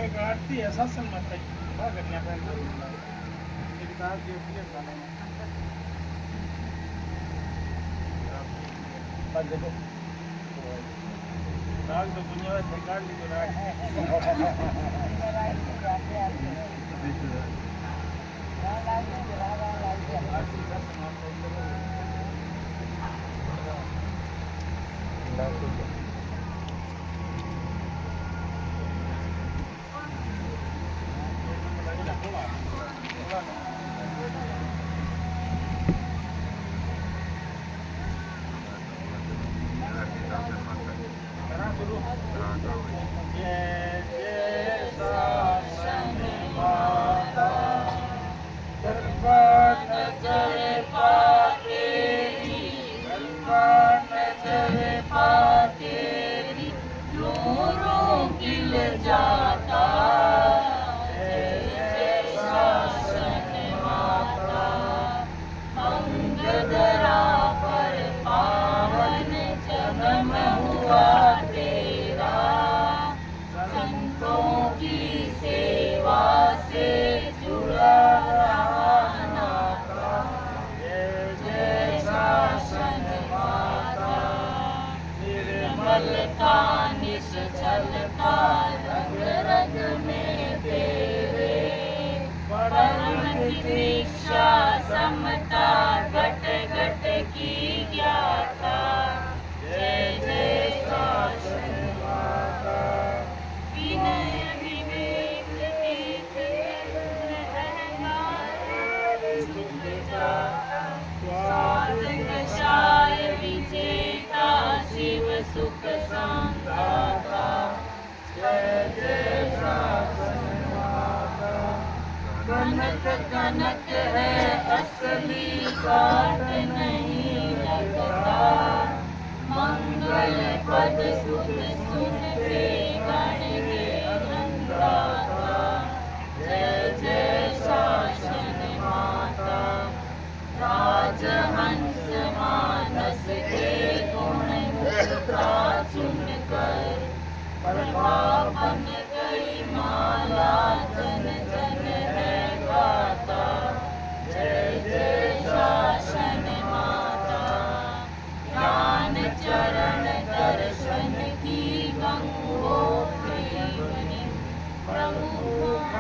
एक आरती है सत्संग मत क्या करने पर एक दास जो प्रिय गाने में बस देखो राग तो दुनिया में सरकार ली तो राग दीक्षा समता घट घट की ज्ञाता जय जय शासन माता विनय विवेक तीर्थ स्वाद कषाय विजेता शिव सुख संदाता जय जय शासन माता कनक कनक है असली काट नहीं लगता मंगल पद सुख सुनते गण के अंदाता जय जय शासन माता राजहंस मानस के गुण मुक्ता चुन कर प्रभावन गई माला जन जन है गाता जय जय शासन माता ज्ञान चरण दर्शन की गंगोत्री प्रमुख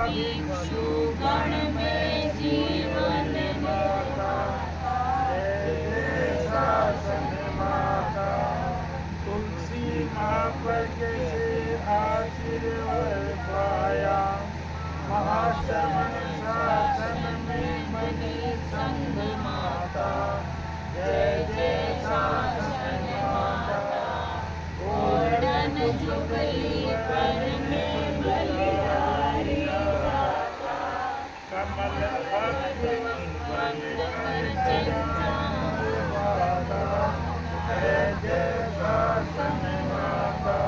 भिक्षु गण में जीवन माता जय जय शासन माता तुलसी पर से आशीर्वाद पाया महाश्रमण शासन में बनी संग माता जय जय शासन माता गोल्डन जुबली पर में बलिहारी गाता कमल भक्त वंदन चंद्र माता जय जय शासन माता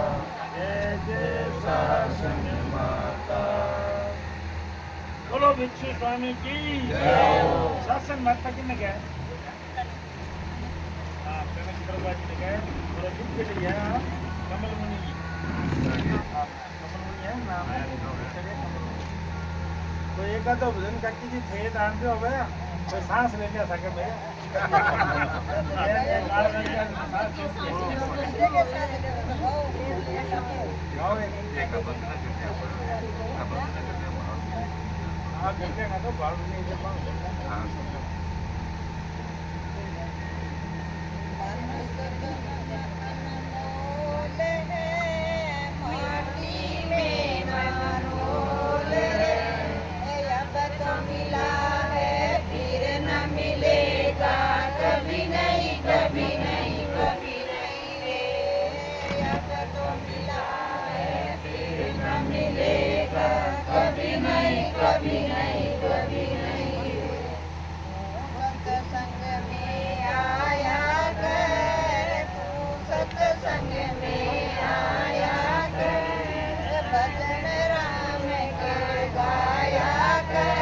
जय जय शासन माता। बोलो भिक्षु स्वामी की शासन माता किसने कहा है? हाँ कनक प्रभा जी ने कहा है। बोलो दुख के लिए है कमल मुनि जी। हाँ कमल मुनि है नाम है। चलिए कमल मुनि। तो एक आधा भजन करती जी थे दान पे हो गया तो सांस ले लिया सके भाई हाँ करते ना तो बाल नहीं दे पाऊँ कभी नहीं सत्संग में आया कर तू सत्संग में आया कर भजन राम के गाया कर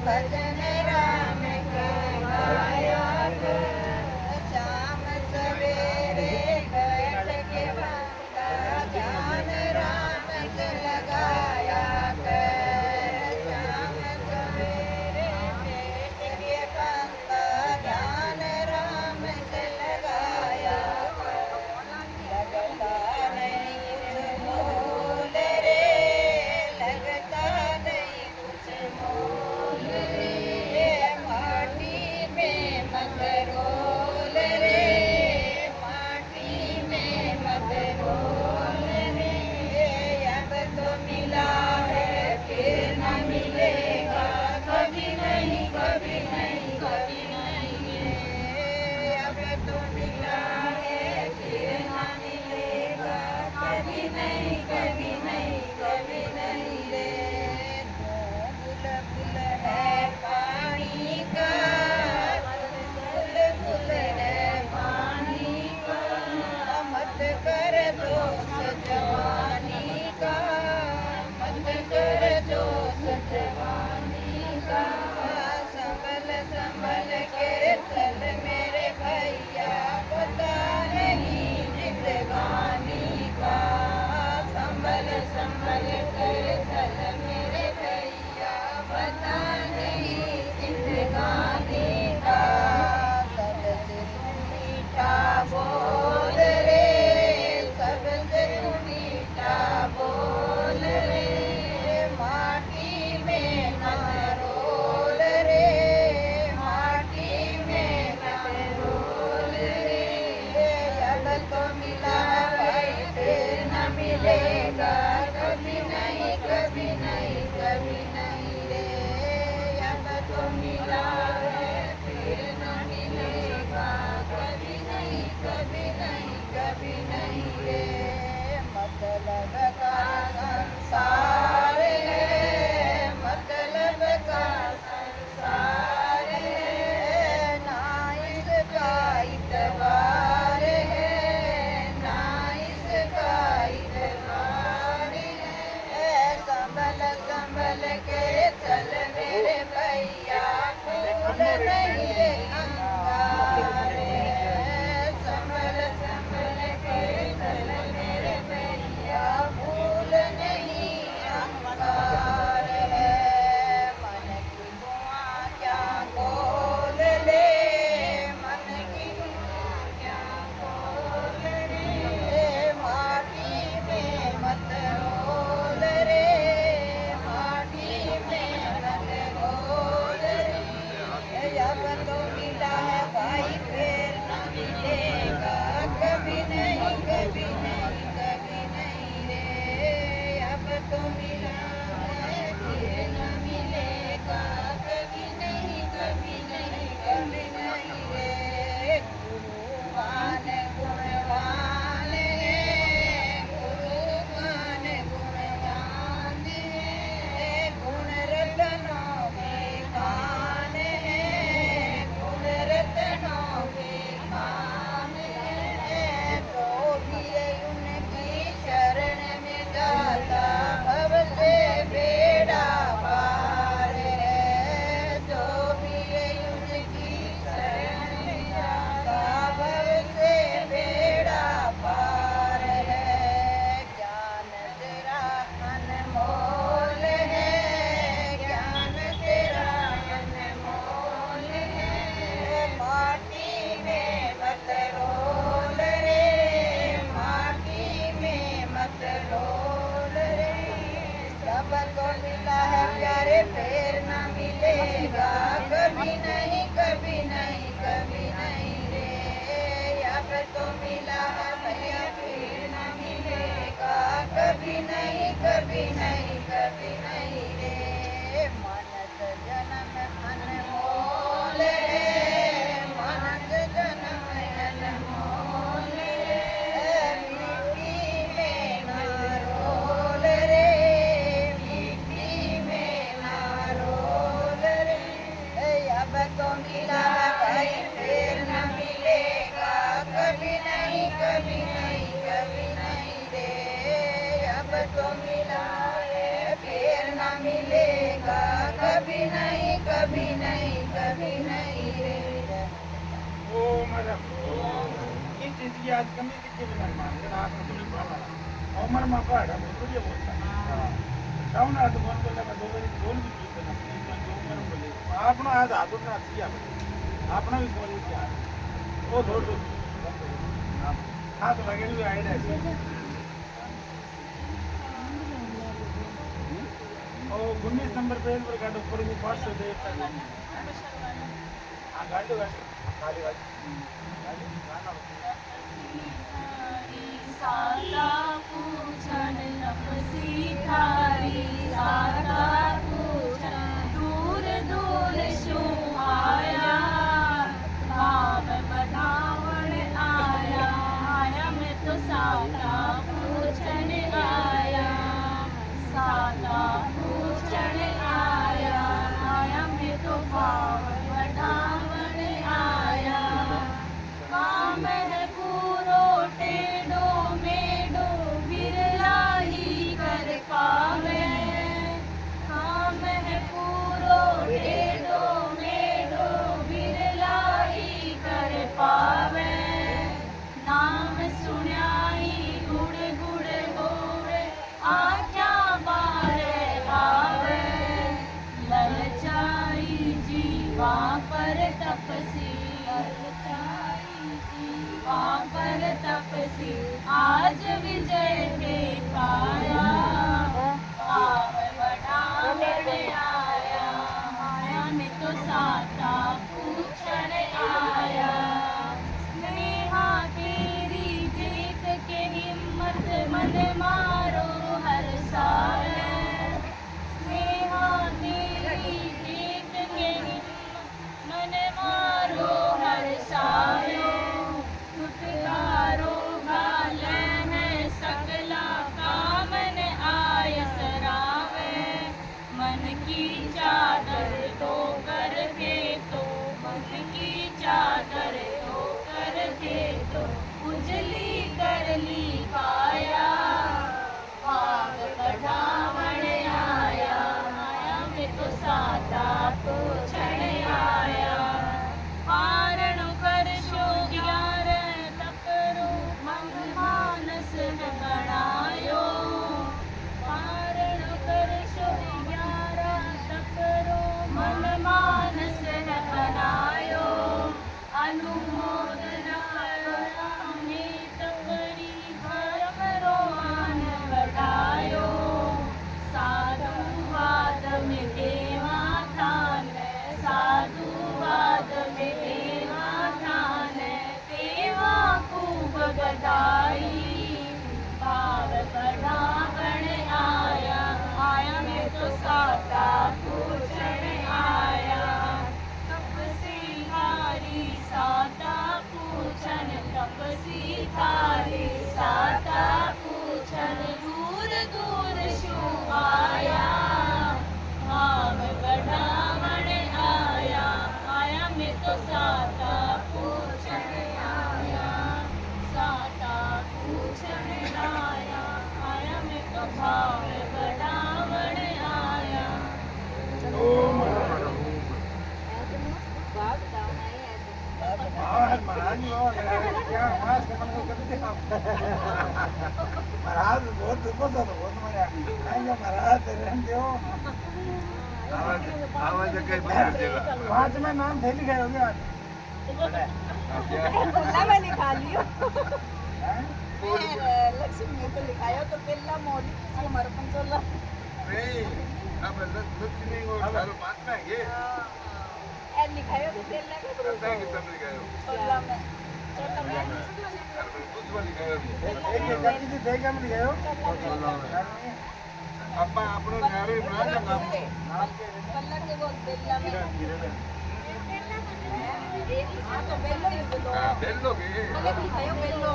भजन राम के गाया कर शाम सवेरे बैठ के ध्यान राम के लगा अब तो मिला है प्यारे फिर न मिलेगा कभी नहीं कभी नहीं कभी नहीं रे अब तो मिला है भैया फिर न मिलेगा कभी नहीं कभी नहीं कभी नहीं रे मनस जन्म अनमोल रे मनस जन्म अनमोल रे मिट्टी में ना रोल रे मिट्टी में ना रोल रे अब तो मिला भाई फिर न मिलेगा कभी नहीं कभी नहीं कभी नहीं रे अब तो मिला है फिर न मिलेगा कभी नहीं कभी नहीं कभी नहीं रे ओ मैडम ये चीज की आज कमी कितनी बिना मान के आप थोड़ी बात उम्र में पड़ा मुझे ये बोलता डाउन आ तो कौन बोला मैं दो बारी बोल भी चुका ना प्लीज मैं दो बार बोले आपना आज आदत ना थी आपना भी बोल दिया ओ छोड़ दो हां तो लगे हुए आइडिया ओ 19 नंबर पेज पर गाड़ी ऊपर भी पास से दे हां गाड़ी खाली गाड़ी गाना साता पूछन तपसी थारी साता पूछन दूर दूर शो आया भाव बढ़ावण आया आया मैं तो साता पूछन आया साता पूछन आया आया मैं तो भाव बढ़ावण आया काम है पूरो टेढ़ो मेढ़ो बिरला ही कर पावे काम है पूरो टेढ़ो मेढ़ो बिरला ही कर पावे नाम सुनाई गुड़ गुड़ होवे आख्या बारे आवे ललचाई जीवा पर तपसी ललचाई जीवा पर तपसी आज विजय के पाया भाव बढ़ावण आया आया मैं तो साता पूछण आया स्नेहा तेरी जीत के हिम्मत मन मारो हर साल स्नेहा तेरी जीत के हिम्मत मन मारो हर सायो छुटकारो भाल है सकला कामन आय सरावे मन की चादर तो कर दे तो मन की चादर तो कर दे तो उजली कर ली काया भाव बढ़ावण आया आया मैं तो साता पूछण आया पारण कर शो 11 तपरो मन मानस न गणायो पारण कर शो 11 तपरो मन मानस न गणायो अनुमोदना में तपरी धर्म रोमान बढ़ायो साधुवाद में देवा थान साधुवाद में देवा थान देवा खूब बधाई भाव बढ़ावण आया आया मैं तो साता पूछण आया तपसी थारी साता पूछन तपसी थारी साता पूछन दूर दूर शो आया भाव बढ़ावण आया आया मैं तो साता पूछण आया साता पूछण आया आया मैं तो भाव बढ़ावण आया ओ मैडम महाराज क्या महाराज के मन को करते आप महाराज बहुत बहुत मजा आएगा महाराज रहते हो आवाज कहीं नहीं देगा 5 में नाम थे लिखे होंगे आज पल्ला में लिखा लियो हैं? लक्ष्मी ने तो लिखाया तो पल्ला मोदी किसी हमारे पंचोला नहीं अब लक्ष्मी को सारो बात में ये એ લીખાયો તો તેલ લાગે करता है कि तब लिखायो પલ્લા મે अरे कुछ वाली लिखायो एक कच्ची थी थे क्या में लिखायो अब्बा आपनो न्यारे बना का नाम પલ્લા કે બોલ તેલ મે આ તો બેલો ઈ તો हां बेल लो के પલ્લા લીખાયો બેલો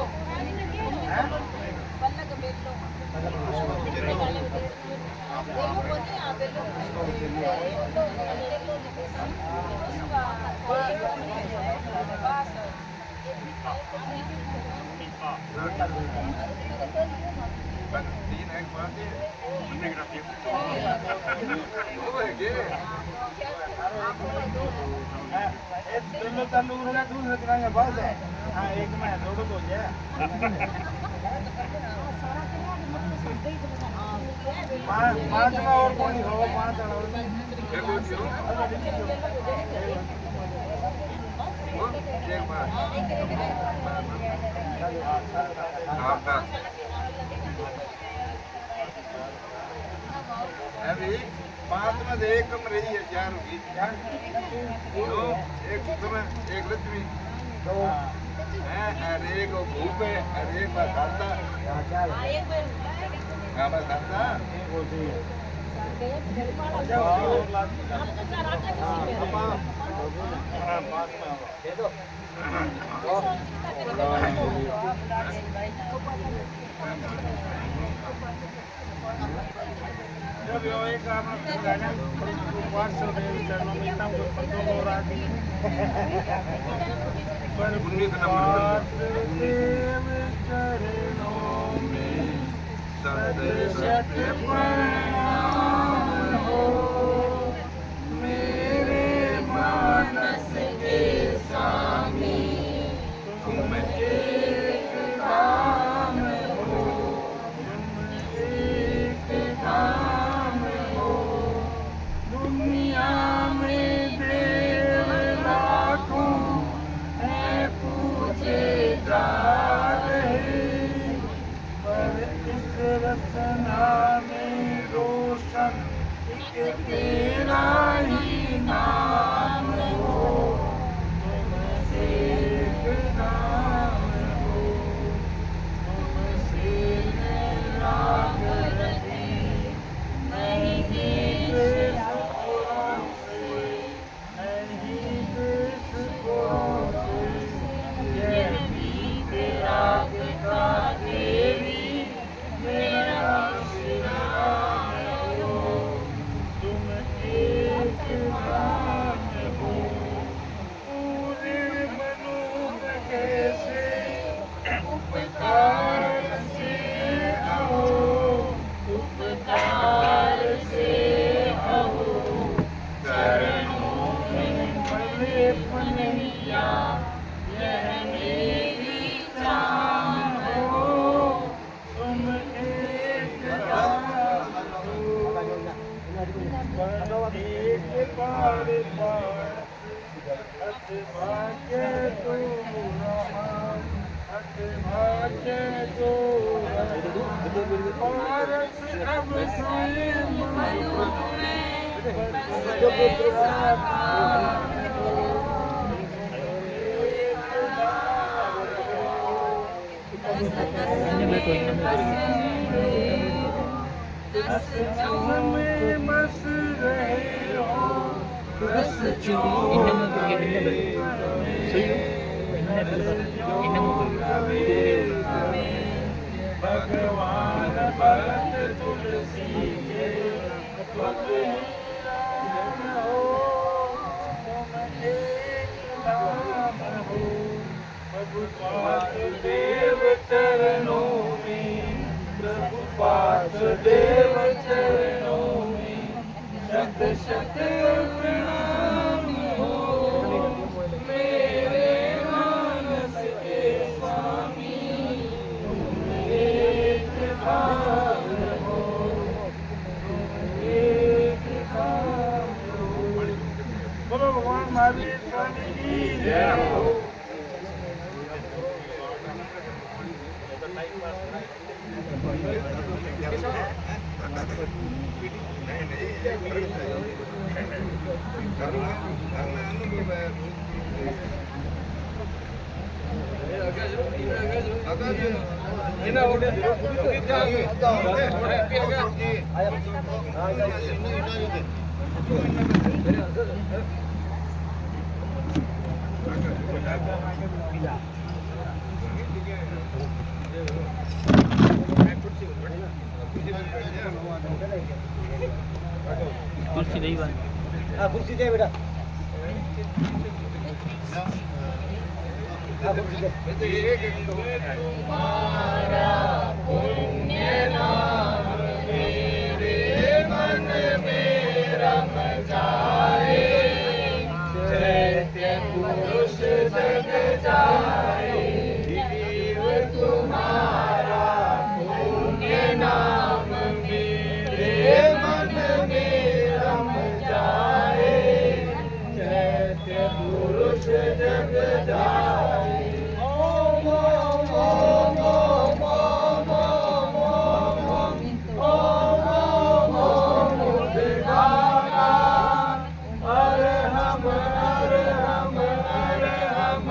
પલ્લા કે બેલો બેલો બોલી આ બેલો बस तीन एक बात है वो है के एक दोनों चालू होगा दूसरे तरह बस है हाँ एक में दोनों को जाए पांच में और कौन होगा पांच ये बोलियो वो एक बार आपका अभी पांच में से एक कम रही है चार होगी दो एक समय एक लक्ष्मी दो है अरे एक भूप है अरे एक बार खाता हाँ बस खाता जब यो एक काम गाना WhatsApp पे चरणों में इतना कुछ पत्तों को राती पर 19 नंबर देव चरणों में सत प्रणाम हो मेरे मानस के स्वामी तुम एक धाम हो तुम एक धाम हो दुनिया में देव लाखों है पूजे जा रहे पर इस रचना में रोशन एक तेरा ही नाम हो तुमसे एक नाम हो तुमसे मेरा करती नहीं देश पुरों से नहीं देश पुरों से यह भी तेरा पिता देवी मेरा श्रीराम हो तुम एक नाम हो पूरे मनुष्य कैसे उपकार से आओ उपकार से आओ चरणों में भले पनैया यह मेरी चाह हो तुम एक धाम हो एक बार अत भाग्य तो रहा अत भाग्य तो पारस अब स्वयं मनु में बसे साकार हो रस में मस रहे हो रस भगवान भरत तुलसी के तुम हो तुम एक नाम हो प्रभुपाद देव चरणों में प्रभुपाद देव चरणों में शत शत प्रणाम हो मेरे मानस के स्वामी तुम एक धाम हो तुम एक धाम हो बोलो भगवान महावीर स्वामी की जय हो नहीं नहीं ये फर्क है करना अनुभव है कुर्सी नहीं बन कुर्सी दे बेटा तुम्हारा पुण्य नाम मेरे मन में रम जाए चैत्य पुरुष जग जाए जीव तुम्हारा पुण्य नाम मेरे मन में रम जाए चैत्य पुरुष जग जाए ओम ओम ओम ओम ओम ओम ओम ओम ओम बुद्धनागा अरहम अरहम अरहम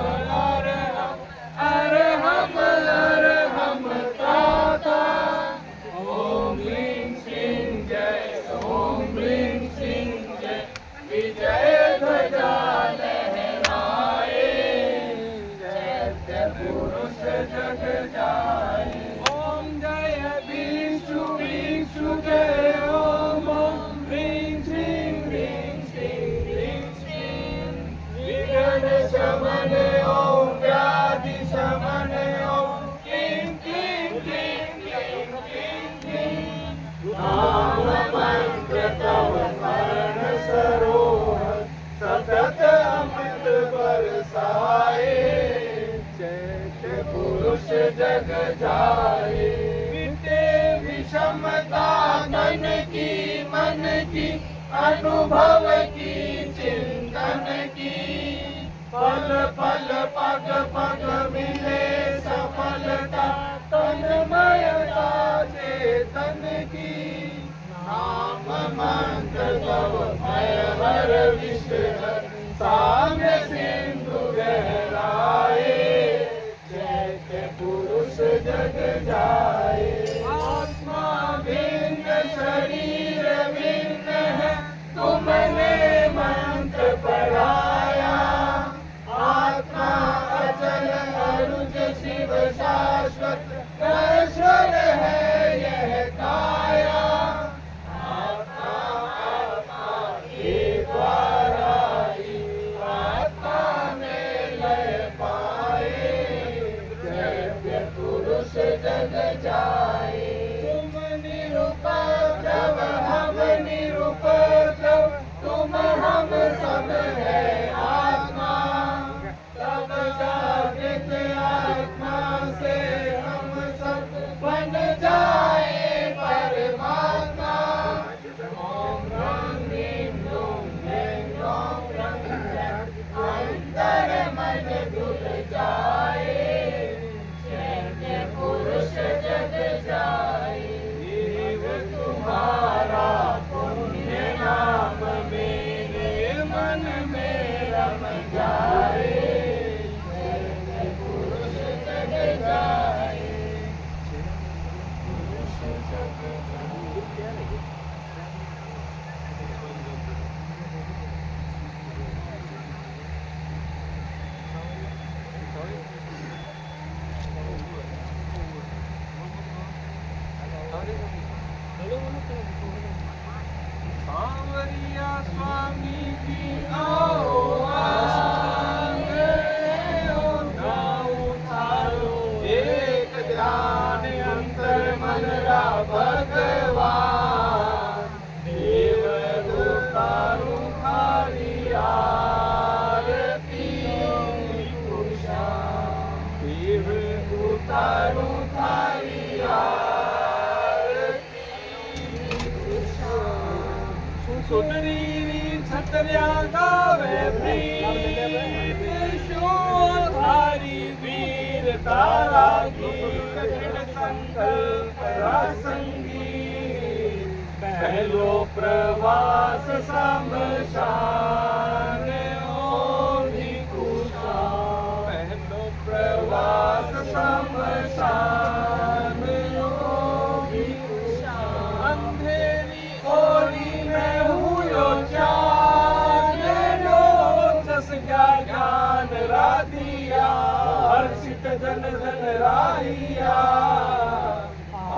अरहम अरहम ताता ओम ह्रीं श्रीं जय ओम ह्रीं श्रीं जय विजय ध्वजा लहराए चैत्य पुरुष जग जाए ओम जय विष्णु विष्णु जय ओम ओम ह्रीं श्रीं ह्रीं श्रीं ह्रीं श्रीं विघ्न शमन ओम व्याधि शमन ओम क्लीं क्लीं क्लीं क्लीं क्लीं क्लीं नाम मंत्र तव स्मरण सरोवर सतत अमृत बरसाए चैत्य पुरुष जग जाए मिटे विषमता तन की मन की अनुभव की चिंतन की पल पल पग पग मिले सफलता तन्मयता चेतन की नाम मंत्र तव भयवर विषहर साम्य सिंधु गहराए चैत्य पुरुष जग जाए आत्मा भिन्न शरीर भिन्न है तुमने मंत्र पढ़ाया आत्मा अचल अरुज शिव शाश्वत नश्वर है यह काया आत्मा आत्मा के द्वारा ही आत्मा में लय पाए चैत्य पुरुष जग जाए तुम निरुपद्रव हम निरुपद्रव तुम हम सब है आत्मा तब जागृत आत्मा से हम सब बन जाए परमात्मा ओम ह्रीं ह्रीं ह्रूं ह्रीं ह्रों ह्रं ह्रं अंतर मन धुल जाए चैत्य पुरुष जग जाए जीव तुम्हारा पुण्य नाम मेरे मन में रम जाए चैत्य पुरुष जग जाए पुरुष जग जाए सांवरिया स्वामी की आओ आगे उठाओ उठाओ एक ध्यान अंतर मन रा भगवान देव उतारू थारी आरती उषा देव उतारू थारी सुंदरी छतरिया गावे प्रीत शोधारी वीर तारा गीत दृढ़ संकल्प रासंगी पहलो प्रवास समशान ओ भिखुशान, पहलो प्रवास समशान ओ भिखुशान, अंधेरी ओली में हुयो चांदनो, जस ज्ञान राधिया, हर्षित जन जन राहिया,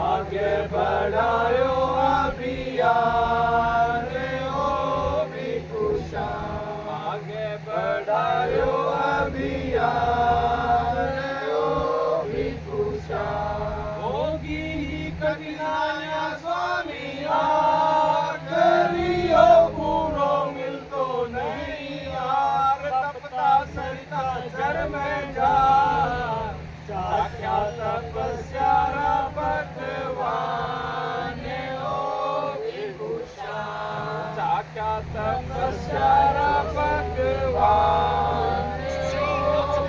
आगे बढ़ायो अभियान ओ भिखुशान, आगे बढ़ायो अभियान ओ भिखुशान, होगी ही कठिनाइयां स्वामी करियो पूरो मिलतो नहीं यार, तपता सरिता जर में जा, चाख्या तपस्या पकवान ओ भिखुशान, चाख्या तपस्या पकवान ओ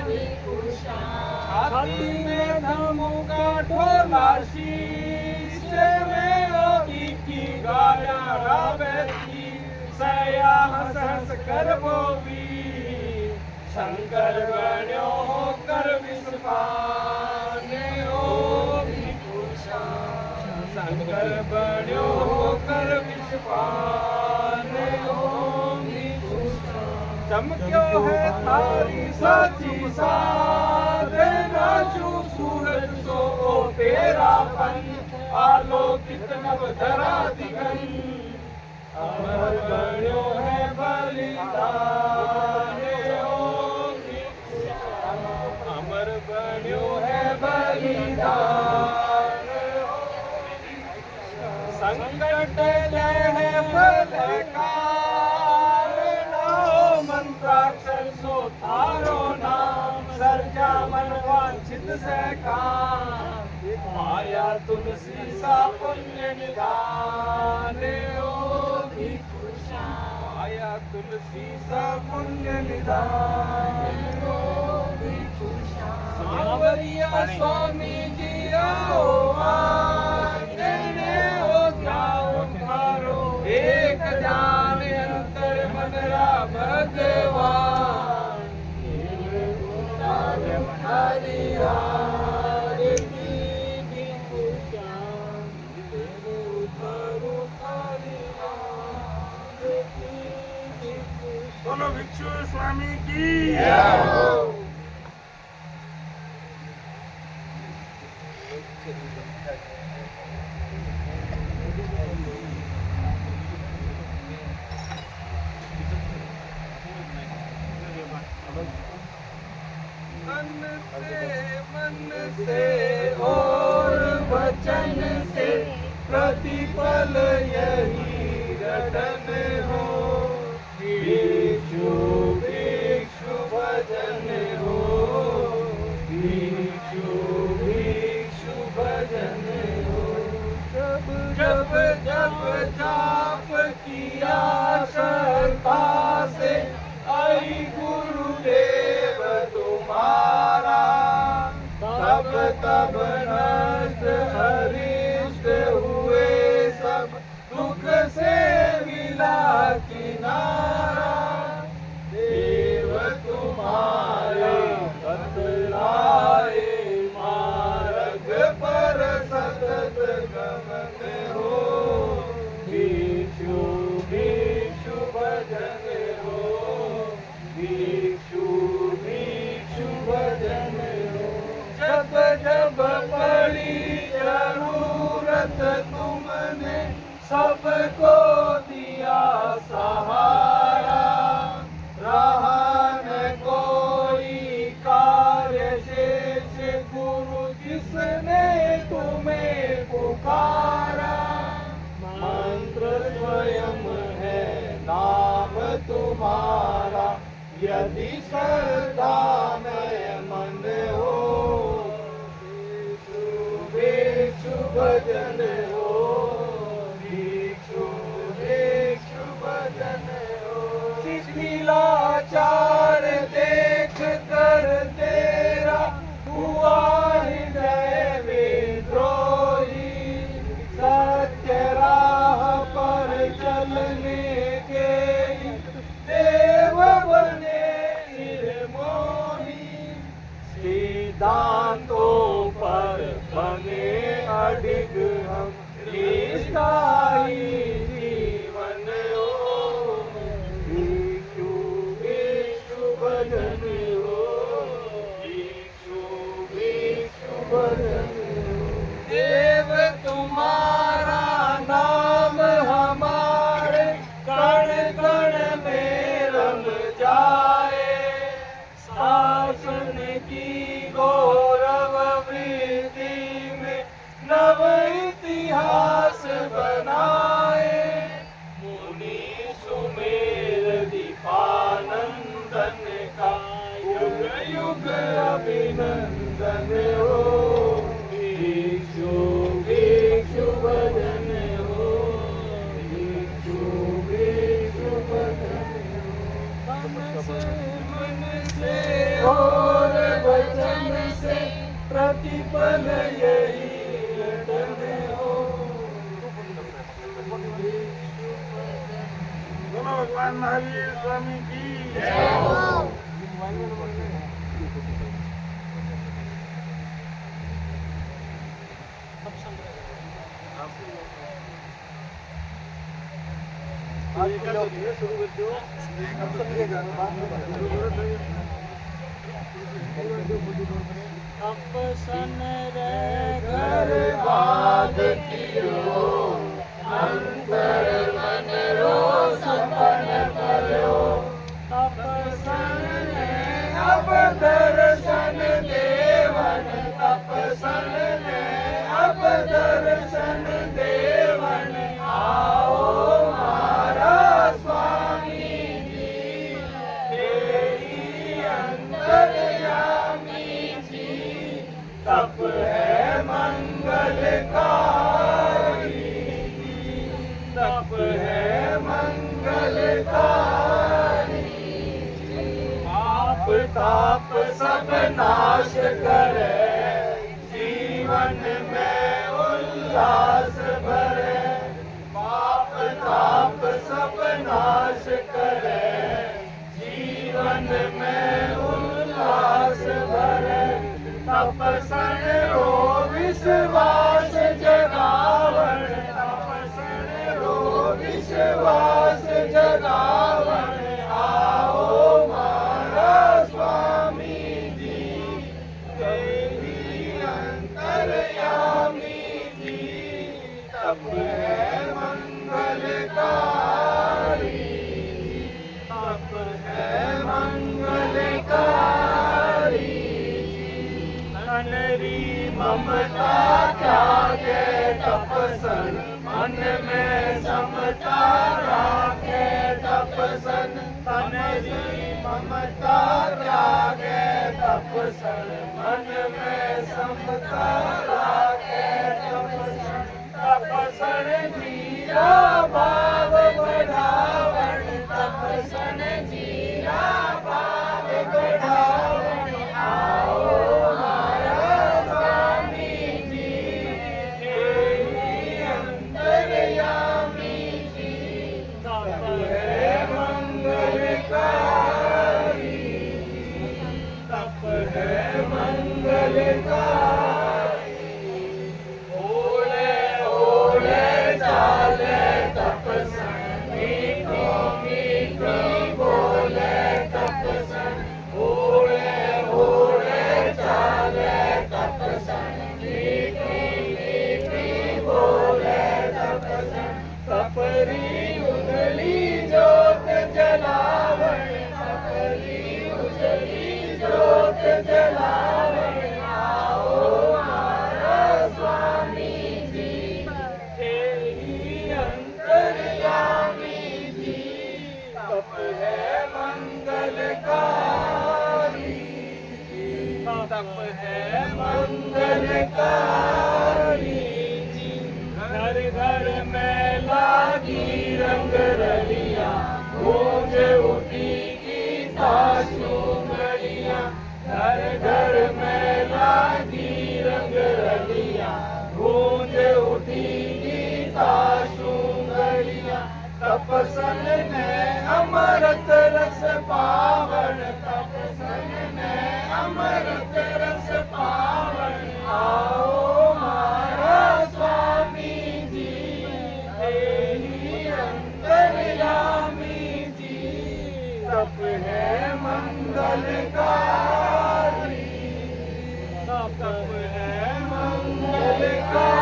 भिखुशान, छाती में धमू का ढोला, शीश में योगी की गाया रावती, सया हंस हंस कर बोवी, शंकर बन्यो होकर विस्फान ओ भिखुशान, शंकर बन्यो होकर विस्फान ओ भिखुशान, चमक्यो है थारी साची साधना, जो सूरज सो ओ तेरा पन, आलोकित नव धरा दिगन, अमर बन्यो है बलिदान ओ भिखुशान, अमर बन्यो है बलिदान ओ भिखुशान, संकट लहे फलकार नाओ, मंत्राक्षर सो तारो नाम, सर्जा मन वांछित से काम, माया तुलसी सा पुण्य निधान ओ भिखुशान, माया तुलसी सा पुण्य निधान ओ भिखुशान, सांवरिया स्वामी जी आओ आंगने ओ जाओ थारो, एक जान अंतर मनरा भगवान, हरि राज की भिखुशान, तेरे उतारो हरि राज की भिखुशान। बोलो भिक्षु स्वामी की मन से और वचन से प्रतिपल यही रटन हो, भिक्षु भिक्षु भजन हो, भिक्षु भिक्षु भजन हो, जब जब जब जाप किया श्रद्धा से, आई गुरुदेव तुम्हारा, तब तब नष्ट हरिष्ट हुए सब, दुख से मिला किनारा, देव तुम्हारे बतलाए मार्ग पर सतत गमन हो, भिक्षु भिक्षु भजन हो, भिक्षु भिक्षु भजन हो, जब जब पड़ी जरूरत तुमने सबको दिया सहारा, रहा न कोई कार्य शेष, गुरु जिसने तुम्हें पुकारा, मंत्र स्वयं है नाम तुम्हारा, यदि श्रद्धा में मन हो, भिक्षु भजन हो, भिक्षु भिक्षु भजन हो, शिथिलाचार देख कर तेरा हुआ हृदय विद्रोही, सत्य राह पर जाई जीवन हो भिक्षु भिक्षु भजन हो भिक्षु भिक्षु भजन हो देव तुम्हारा नाम हमारे कण कण में रम जाए शासन की गौरव वृद्धि में नव इतिहास बनाए मुनि सुमेर दीपानंदन का युग युग अभिनंदन हो भिक्षु भिक्षु भजन हो भिक्षु भिक्षु भजन हो मन से और वचन से प्रतिपल यही यतन हो बोलो भगवान महावीर स्वामी की तपसन रे घर बाध कियो अंतर मन रो सपन करो तपसन ने अब दर्शन देवन तपसन ने अब दर्शन देवन आओ मारा स्वामी जी तेरी अंतर्यामी जी तप है मंगलकारी तप है मंगलकारी पाप ताप सब नाश करे जीवन में उल्लास भरे पाप ताप सब नाश करे जीवन में उल्लास भरे तपसन रो विश्वास जगावन तपसन रो विश्वास जगावन आओ मारा स्वामी जी तेरी अंतर्यामी जी तप है मंगलकारी तप है मंगलकारी नरी ममता त्यागे तपसन मन में समता राखे तपसन तनरी ममता त्यागे तपसन मन में समता राखे तपसन तपसन जीरा भाव बढ़ावन तपसन जीरा भाव बढ़ावन आओ ओले ओले चाले तपसन मीठो मीठो बोले तपसन ओले ओले चाले तपसन मीठी मीठी बोले तपसन तपरी उजली ज्योत जलावन तपरी उजली ज्योत जलावन आओ मारा स्वामी जी तेरी अंतर्यामी जी तप है मंगलकारी तप है मंगलकारी जी घर घर में लागी रंग रलिया गूंज उठी गीता सुंदरिया घर घर में लागी रंग रलिया गूंज उठी गीता सुंदरिया तपसन ने अमृत रस पावन तपसन ने अमृत रस पावन आओ मारा स्वामी जी मंगलकारी, तप है मंगलकारी,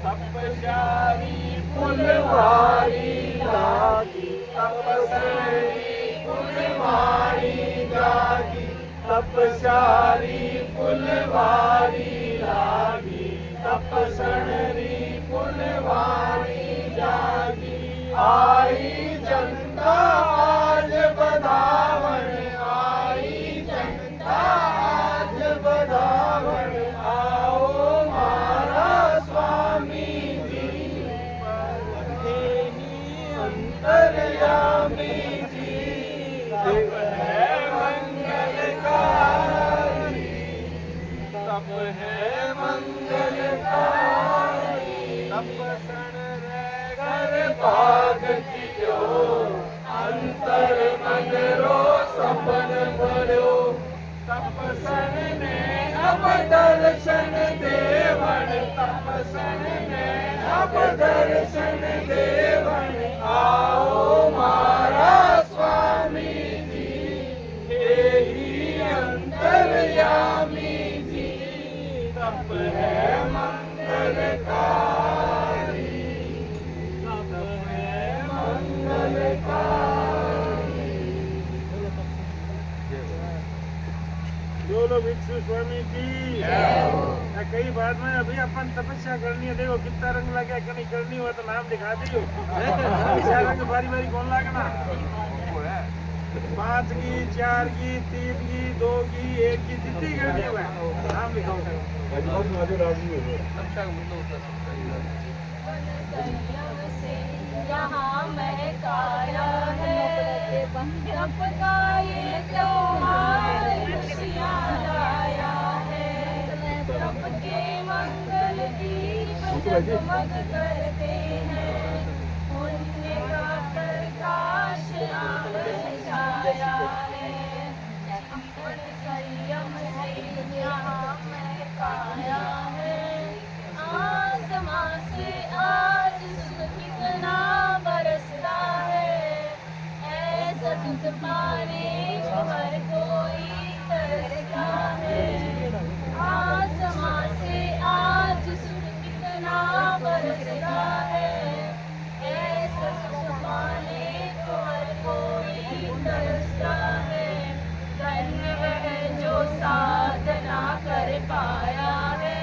तपस्यारी फुलवारी लागी, तपस्यारी फुलवारी जागी, तपस्यारी फुलवारी लागी, तपसणरी फुलवारी जागी। आई जनता आज बधावन, आई जनता आज बधावन, आओ मारा स्वामी जी, अंतर्यामी जी, तप है मंगलकारी, तप है मंगलकारी, तपसण घर भाग कियो, अंतर मन रो सपन भरो, तपसन ने अब दर्शन देवन, तपसन ने अब दर्शन देवन, आओ मारा स्वामी जी, हेहि अंतर्यामी जी, तप है मंगलकारी, तप है मंगलकारी। बोलो भिक्षु स्वामी की। कई बात में अभी अपन तपस्या करनी है, देखो कितना रंग लगा, कहीं करनी हो तो नाम दिखा दियो। रंग बारी बारी कौन लागना, 5 की, 4 की, 3 की, 2 की, 1 की, जितनी करनी है नाम लिखाओ। यहाँ महकाया है, तप का ये त्योहार खुशियाँ लाया है, तप के मंगल दीप जगमग करते हैं, पुण्य का प्रकाश आंगन छाया है, जीवन संयम से यहाँ महकाया है, आसमां से आज सुख कितना बरसता है, ऐसा सुख पाने को हर कोई तरसता है, आसमां से आज सुख कितना बरसता है, ऐसा सुख पाने को हर कोई तरसता है, धन्य है जो साधना कर पाया है,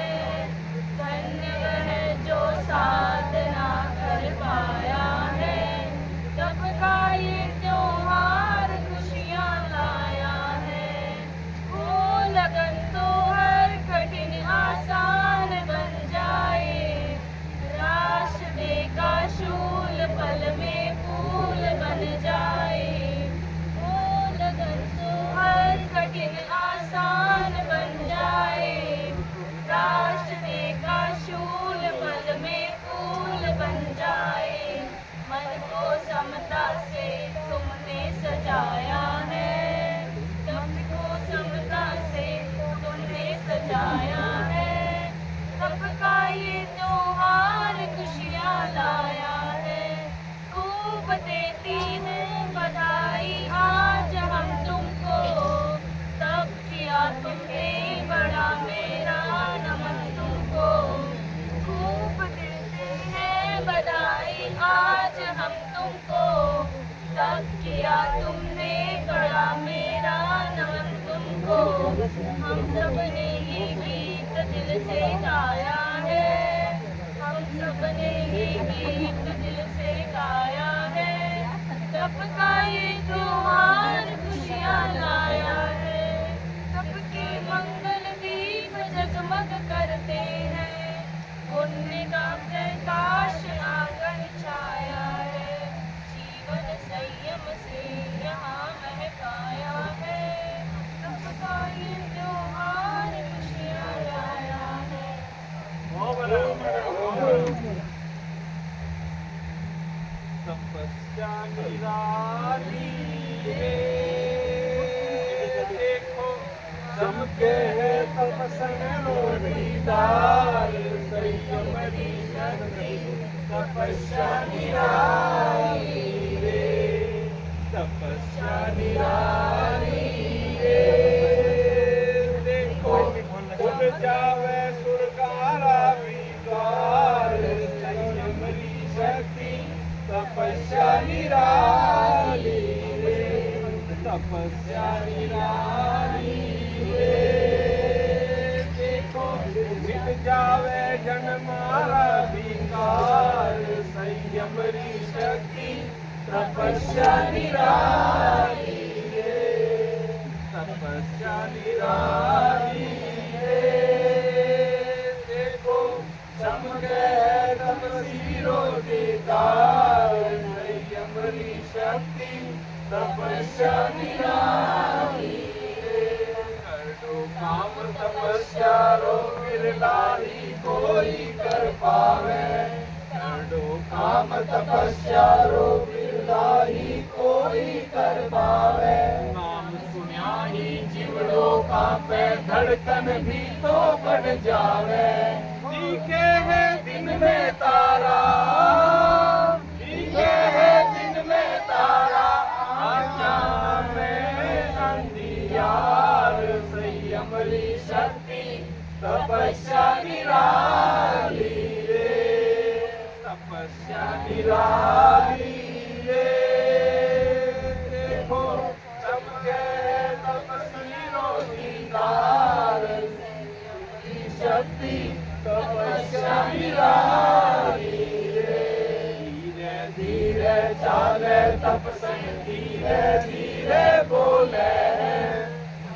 धन्य है जो साधना कर पाया है, तप का ये त्योहार खुशियाँ लाया है, वो लगन तो हर कठिन आसान बन जाए, रास्ते का शूल पल में फूल बन जाए, वो लगन तो हर कठिन आसान बन जाए, रास्ते का शूल पल में फूल बन जाए, मन को समता से तुमने सजाया है, तप को समता से तुमने सजाया है, तप का ये त्योहार खुशियाँ लाया है, खूब देती हूँ बधाई आज हम तुमको, तप किया तुमने बड़ा मेरा नमन तुमको, खूब देते हैं बधाई आज हम तुमको, तप किया तुमने बड़ा मेरा नमन तुमको, हम सब ने ये गीत दिल से गाया है, हम सब ने ये गीत दिल से गाया है, तप का ये त्योहार खुशियाँ लाया है, तप के मंगल दीप जगमग करते हैं, पुण्य का प्रकाश आंगन छाया है, जीवन संयम से यहाँ महकाया है, तप का ये त्योहार खुशियाँ लाया है। तपस्या निराली है, देखो सबके है तपसन रोटीदार, संयम दी शक्ति तपस्या निराली रे, तपस्या निराली तपस्या निराली रे, तपस्या निराली रे। देखो मिट जावे जन मारा विकार, संयम री शक्ति तपस्या निराली रे, तपस्या निराली रे। देखो चमके तपसीरो दीदार, संयम री शक्ति तपस्या निराली रे। कर दो काम तपस्या रो बिरला ही कोई कर पावे, कर दो काम तपस्या रो बिरला ही कोई कर पावे। नाम सुनिया ही जीवड़ो कांपे, धड़कन भी तो बढ़ जावे। दिखे है दिन में तारा, दिखे है दिन में तारा, आजा में अंधियार, संयम री शक्ति तपस्या निराली रे, तपस्या निराली रे। देखो चमके तपसीरो दीदार, शक्ति तपस्या निराली रे। धीरे धीरे चाले तपसन, धीरे धीरे बोले,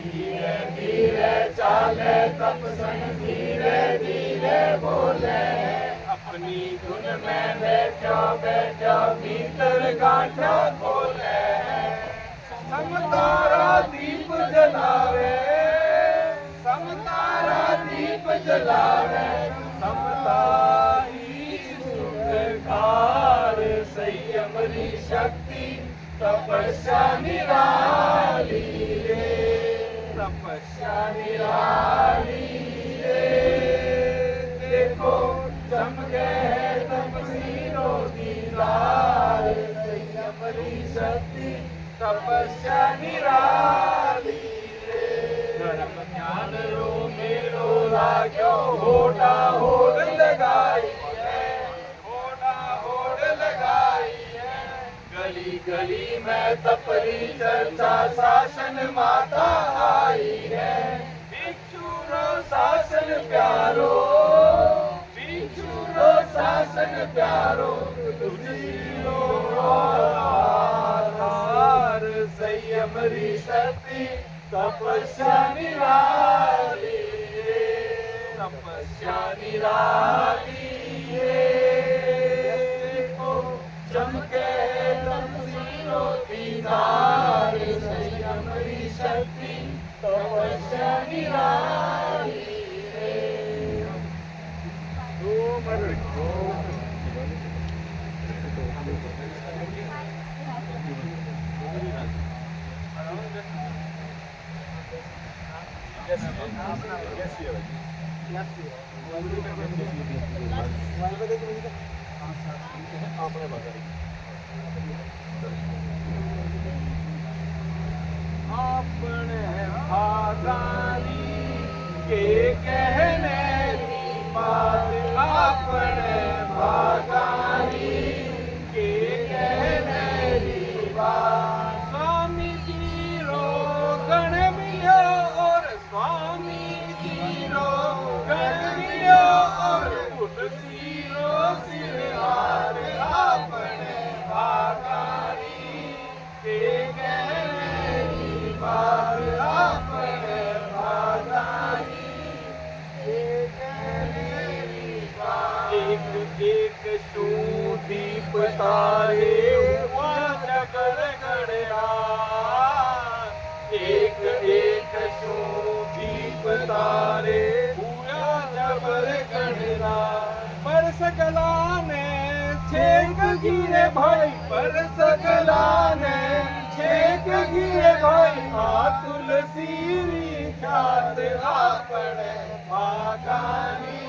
धीरे धीरे चाले तपसन, धीरे धीरे बोले। अपनी धुन में बैठो बैठो भीतर गांठो खोले, समतारा दीप जलावे, समतारा दीप जलावे, समता ही सुखकार, संयम री शक्ति तपस्या निराली रे, तपस्या निराली रे। देखो चमके तपसीरो दीदार, संयम री शक्ति तपस्या निराली रे। धर्म ज्ञान रो मेरो लाग्यो, होड़ा होड़ लगाई है, होड़ा होड़ लगाई है। गली गली में तपरी चर्चा, शासन माता आई है। भिक्षु रो शासन प्यारो, भिक्षु रो शासन प्यारो, तुझी रो आधार, संयम री शक्ति तपस्या निराली रे, तपस्या निराली रे। देखो चमके तपसीरो दीदार, संयम री शक्ति तपस्या निराली रे। अपने भागानी के कहने की बात, अपने भागानी के कहने की बात। स्वामी जी रो गण मिलो और स्वामी जी रो गण मिलो और तुलसी रो सिरहार, अपने भागानी के कहने की बात, अपने भागानी के कहने की बात। एक एक शू दीप तारे हुआ जगर गड़या, एक एक शू दीप तारे हुआ जबर गड़या। पर सकला ने छेक गिरे भाई, पर सकला ने छेक गिरे भाई। आ तुलसी री ख्यात अपने भागानी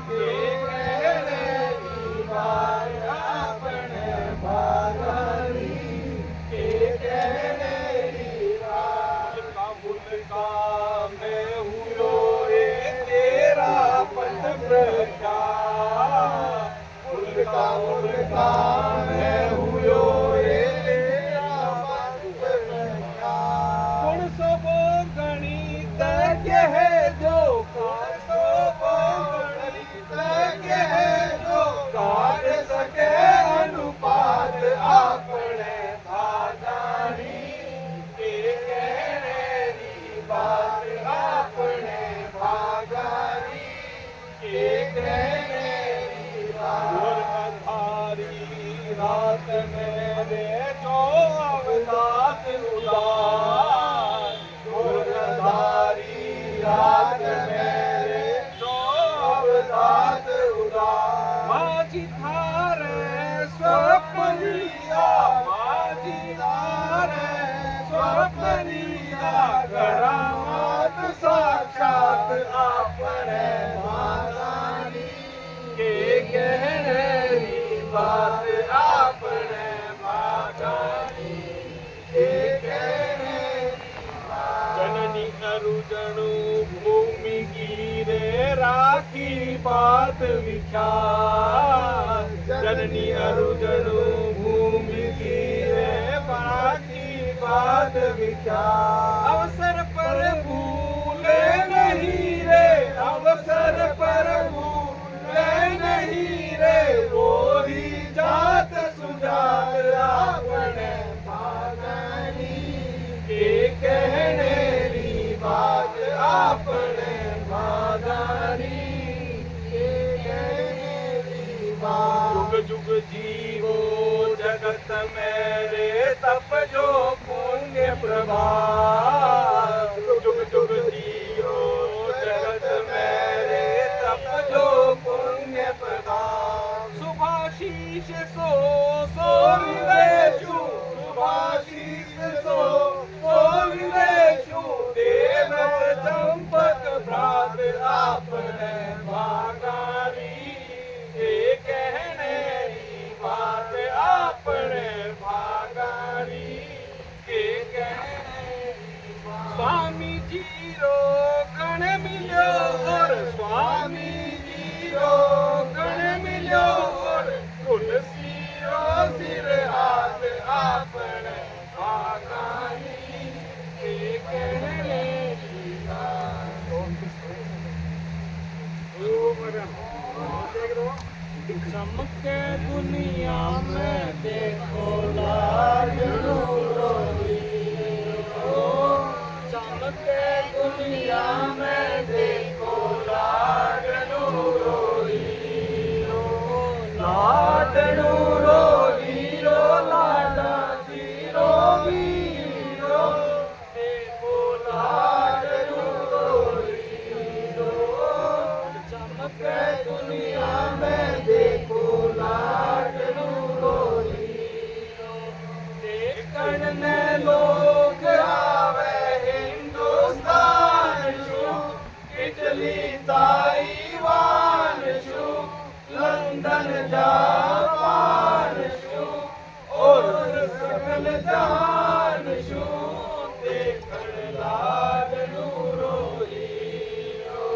के कहने की बात, अपने भागानी के कहने की बात। मुल्का में हुयो रे तेरा पथ प्रख्यात, मुल्का में हुयो रात मेरे जो अवतात उदार गुरधारी रात मेरे जो अवतात उदार माझी थारे स्वप्निया माझी थारे स्वप्निया करामात साक्षात आपने मादानी के कहनेरी बात आपने मादानी के कहनेरी जननी अरुजणु भूमि गिरे राखी बात विख्यात जननी अरुजणु भूमि गिरे राखी बात विख्यात अवसर पर भूले नहीं रे अवसर पर भूले नहीं रे गोरी जात सुजात आपने भागनी के कहनेरी बात आपने भागनी के कहनेरी बात जुग जुग जीवो जगत मेरे तप जो पुण्य प्रभात जुग जुग जियो जगत मेरे तप जो पुण्य प्रभात सुभाशीष सो विलेशु सुभाशीष सो विलेशु देवत चंपक भ्रात आपने भागारी ये कहनेरी बात आपने भागारी के कहनेरी बात स्वामी जी रो गण मिलो और स्वामी जी रो गण मिलो और तुलसी रो सिर हाथ आपने भागारी के कहनेरी बात चमके दुनिया में देखो लाडलू रोई हो चमके दुनिया में देखो लाडलू रोई हो लाडलू रोई रो लाडा जी रोई रो देखो लाडलू रोई रो चमके दुनिया में देखो लाडलू रोई रो देखण ने लोग आवे हिंदुस्तान शू इटली ताइवान शू लंदन जापान शू और सकल जहान शू देखण लाडलू रोई रो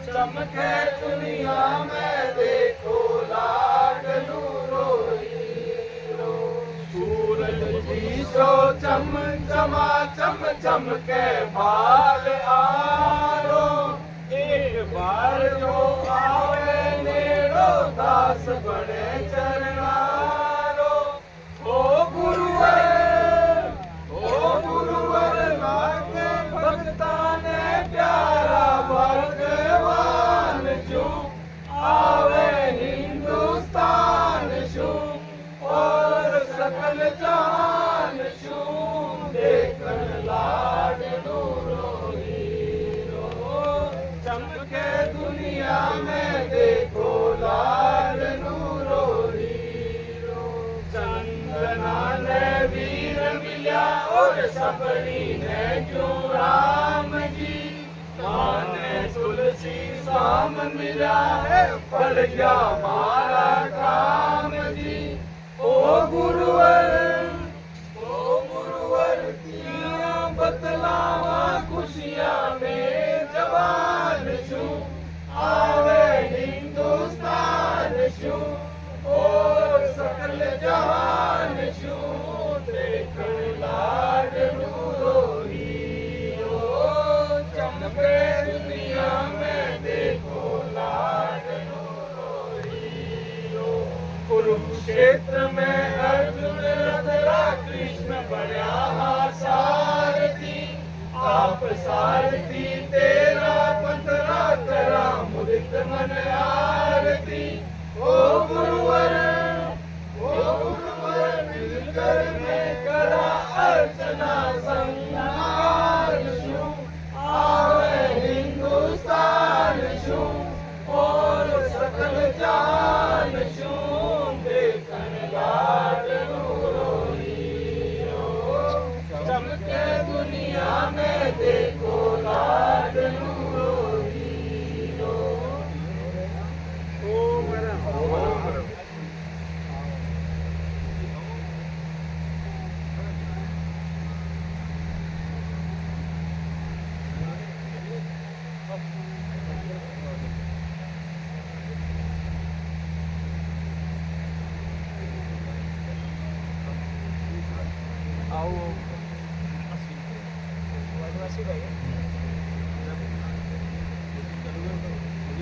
चमके दुनिया में देखो लाडलू रोई रो सूरज जी जो चमा चम चमके भाल आरो एक बार जो आवे नेड़ो दास बने चरणारो ओ गुरुवर लागे भक्ता ने प्यारा भगवान शू आवे हिंदुस्तान शू और सकल जहान शू देखण लाडलू रोई रो चमके दुनिया में देखो लाडलू रोई रो चंदना ने वीर मिल्या और सबरी ने जो राम जी माने तुलसी शाम मिला है फल गया मारा काम जी ओ गुरुवर किया बतलावा खुशियां में जवान शू आवे हिंदुस्तान शू और सकल जहान शू देखण लाडलू रोई रो चमके दुनिया में देखो लाडलू रोई रो कुरुक्षेत्र में अर्जुन रथरा कृष्ण बड़ा सारथी आप सारथी तेरा पतरा करा मुदित मन आरती ओ गुरुवर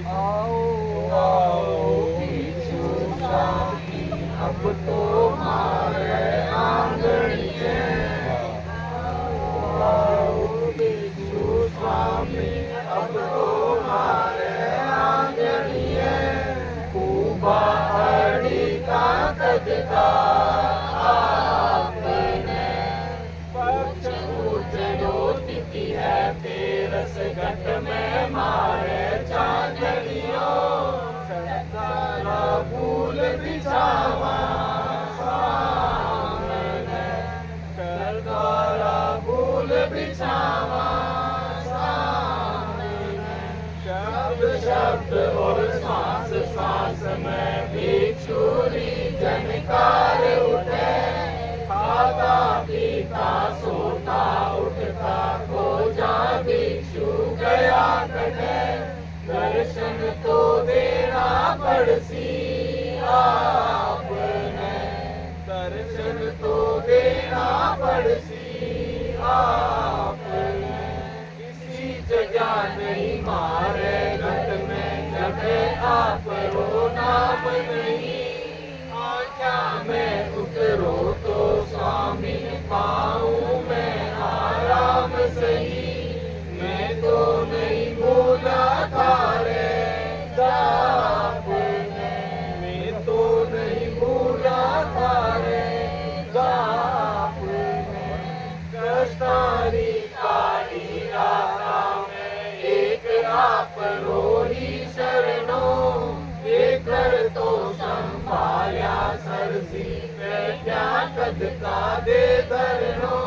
आओ आओ भिक्षु स्वामी अब तो मारे आंगणिये आओ भिक्षु स्वामी अब तो मारे आंगणिये खूबा हड़ी का कदका आपने पक्ष उजड़ो तिथि है तेरस घट में मारे चांदनियों सारा फूल बिछावा सामने सरदारा फूल बिछावा सामने शब्द शब्द और सांस सांस में भिक्षुरी जनकार उठे खाता पीता सोता उठता खोजा भिक्षु गया कटे दर्शन तो देना पड़सी आपने दर्शन तो देना पड़सी आपने किसी जगह नहीं मारे घट में जगह आप रो नाम नहीं आज्ञा में उतरो तो स्वामी पाऊं मैं आराम सही मैं तो नहीं भूला थारे जाप मैं तो नहीं भूला थारे जाप कष्टारी काली राता में एक आप रोही शरणों देकर तो संभाया सरसी पे क्या कद का दे धरनो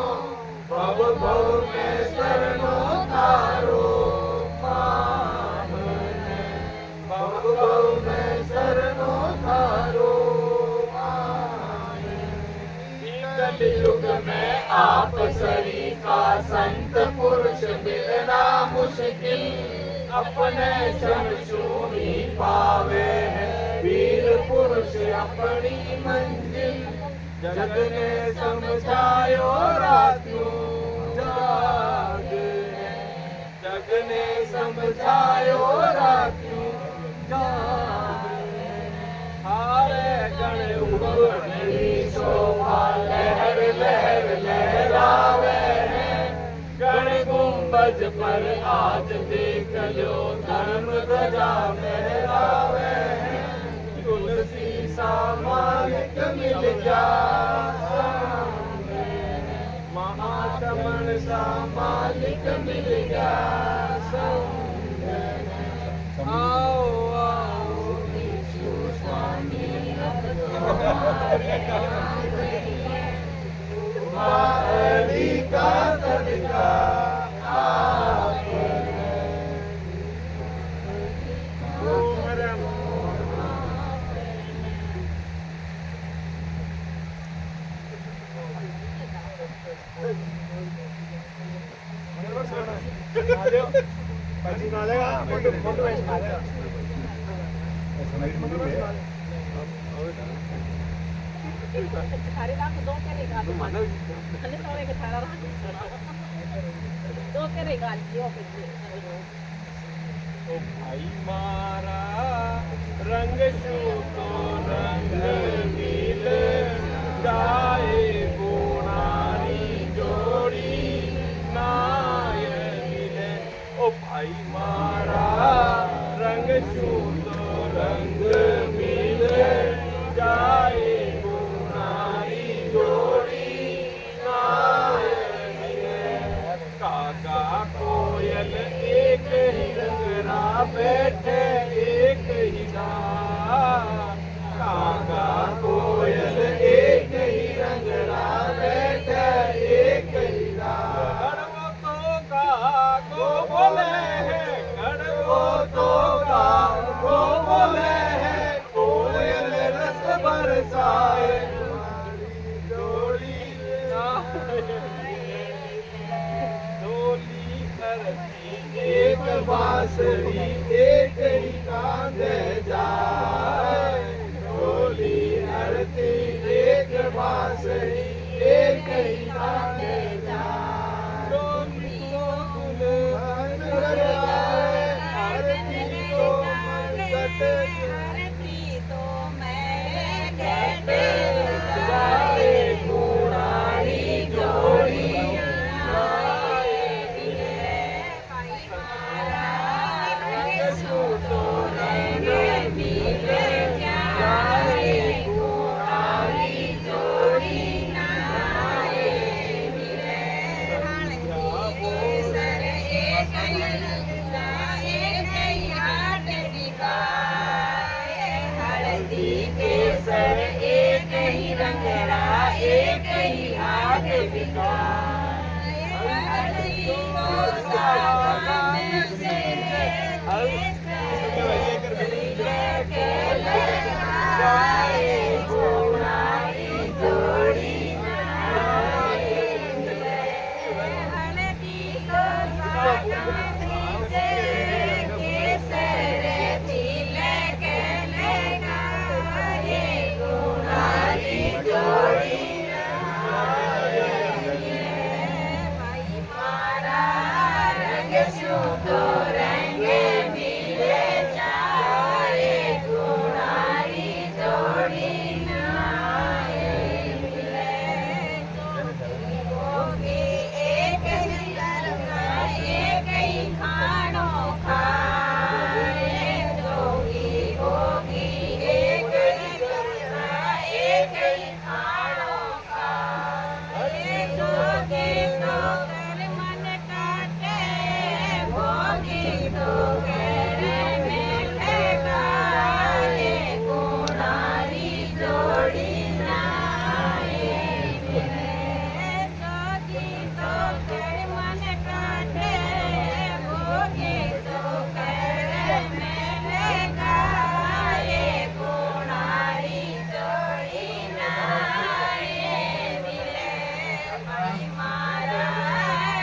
भव भव में शरणो तारो मामने भव भव में शरणो तारो कलयुग में आप सरी का संत पुरुष मिलना मुश्किल अपने शमशूरी पावे हैं वीर पुरुष अपनी मंजिल जग ने समझायो रातू जाग जग ने समझायो रातू जाग हारे गण उगड़ी शोभा लहर लहर लहरावे हैं गण गुंबज पर आज देख लो धर्म ध्वजा लहरावे हैं तुलसी सा मालिक मिल जा महाशमन सा मालिक मिल जा आओ आओ भिक्षु स्वामी तुम्हारी का तड़का भाई मारा रंग तो रंग मिल जाए गुणारी जोड़ी नाय मिले ओ भाई मारा रंग तो रंग मिल जाए गुणारी जोड़ी नाय मिले काका कोयल एक ही रंगना बैठे एक ही काका कोयल एक ही रंगना बैठे एक ही कड़वो तो का को बोले है कड़वो तो का को बोले है कोयल रस बरसाए डोली डोली करती एक बांसुरी एक ही कांधे जाए डोली हरती एक बांसुरी एक ही कांधे जाए डोली को कहते जाए गुणारी जोड़ी आए मिले भाई मारा रंग सूतो रहेंगे मिले जाए गुणारी जोड़ी आए मिले हल्दी केसर एक ही रंगला एक ही हाथ दिखाए हल्दी केसर एक ही रंगला एक ही हाथ दिखाए हल्दी को सावन से लेके लगाए गुणारी जोड़ी आए मिले हल्दी को सावन से केसर लेके लगाए गुणारी जोड़ी आए मिले भाई मारा रंग सूतो रहेंगे मिले जाए गुणारी जोड़ी आए मिले होगी एक ही लड़का एक ही खानो खाए जोगी होगी एक ही लड़का एक ही खानो खाए जोगी तो कर मन काटे भोगी तो करे मेले गाए गुणारी जोड़ी आए मिले जोगी तो कर मन काटे भोगी तो करे मेले गाए गुणारी जोड़ी आए मिले भाई मारा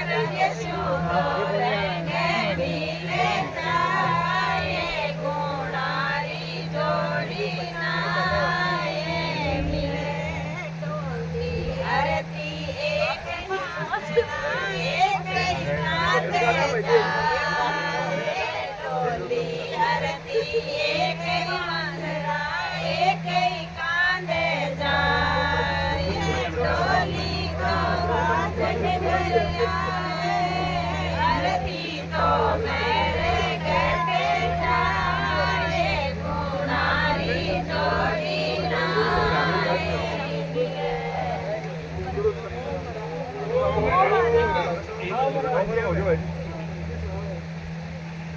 रंग सूतो रहेंगे मिले जाए गुणारी जोड़ी आए मिले टोली आरती एक ही नाते जाए टोली आरती एक ही मांसरा एक ही कांदे जाए टोली को वाजन कर जाए आरती तो मेरे कहते जाए गुणारी जोड़ी आए मिले